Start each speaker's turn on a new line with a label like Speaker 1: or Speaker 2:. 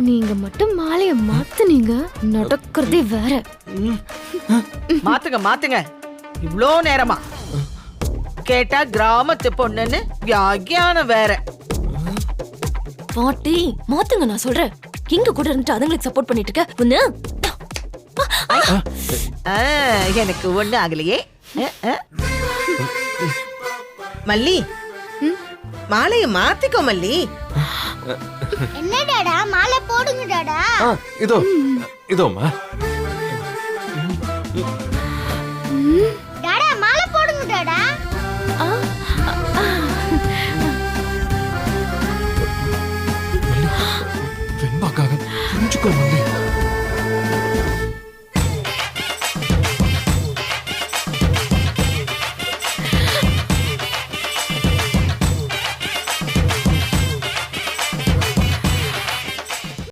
Speaker 1: நீங்க மட்டும் மாலைய மாத்துனீங்க, நடக்கிறதே வேற.
Speaker 2: மாத்துங்க மாத்துங்க. இவ்ளோ நேரமா கேட்டா கிராமத்து பொண்ணுன்னு வியாகியானம் வேற.
Speaker 3: பாட்டி மாத்துங்க, நான் சொல்றேன். இங்க கூட இருந்துட்டு அதுங்களுக்கு சப்போர்ட் பண்ணிட்டு இருக்க ஒண்ணு.
Speaker 2: எனக்கு ஒண்ணு ஆகலையே. மல்லி, மாலைய மாத்திக்கோ மல்லி.
Speaker 4: என்ன டாடா, மாலை போடுங்க டாடா.
Speaker 5: இதோ இதோமா.
Speaker 4: டாடா மாலை போடுங்க டாடா.
Speaker 5: வெண்பாக்காக புரிஞ்சுக்கோ மல்லி.